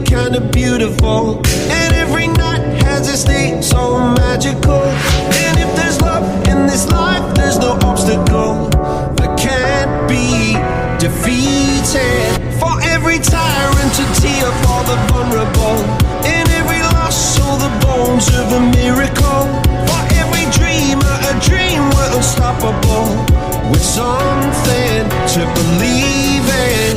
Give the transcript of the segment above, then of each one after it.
kinda beautiful, and every night has its day so magical. And if there's love in this life, there's no obstacle that can't be defeated. For every tyrant to tear for the vulnerable, in every loss all the bones of a miracle. For every dreamer a dream, we're unstoppable, with something to believe in.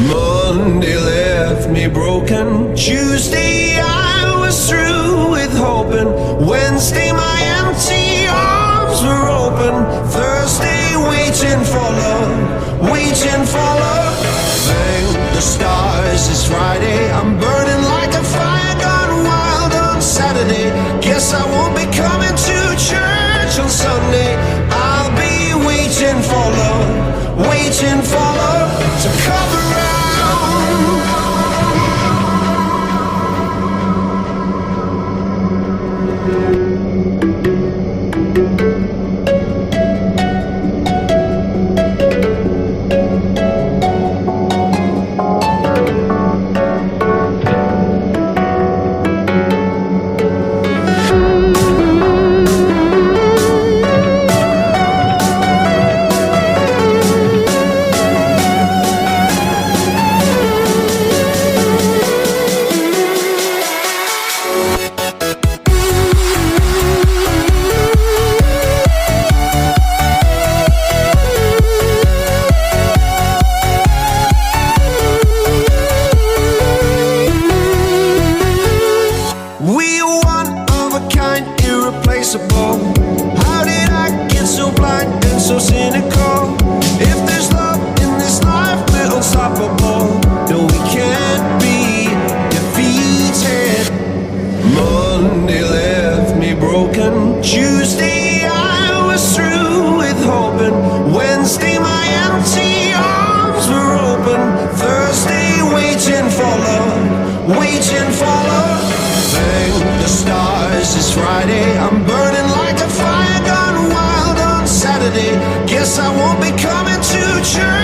Monday left me broken, Tuesday I was through with hoping, Wednesday my empty arms were open, Thursday waiting for love, waiting for love. Thank the stars it's Friday, I'm burning like a fire gone wild on Saturday. Guess I won't be coming to church on Sunday. I'll be waiting for love, waiting for love to come around. How did I get so blind and so cynical? If there's love in this life, we're unstoppable. No, we can't be defeated. Monday left me broken, Tuesday I was through with hoping, Wednesday my empty arms were open, Thursday waiting for love, waiting for love. Thank the stars it's Friday, I'm burning like a fire gone wild on Saturday. Guess I won't be coming to church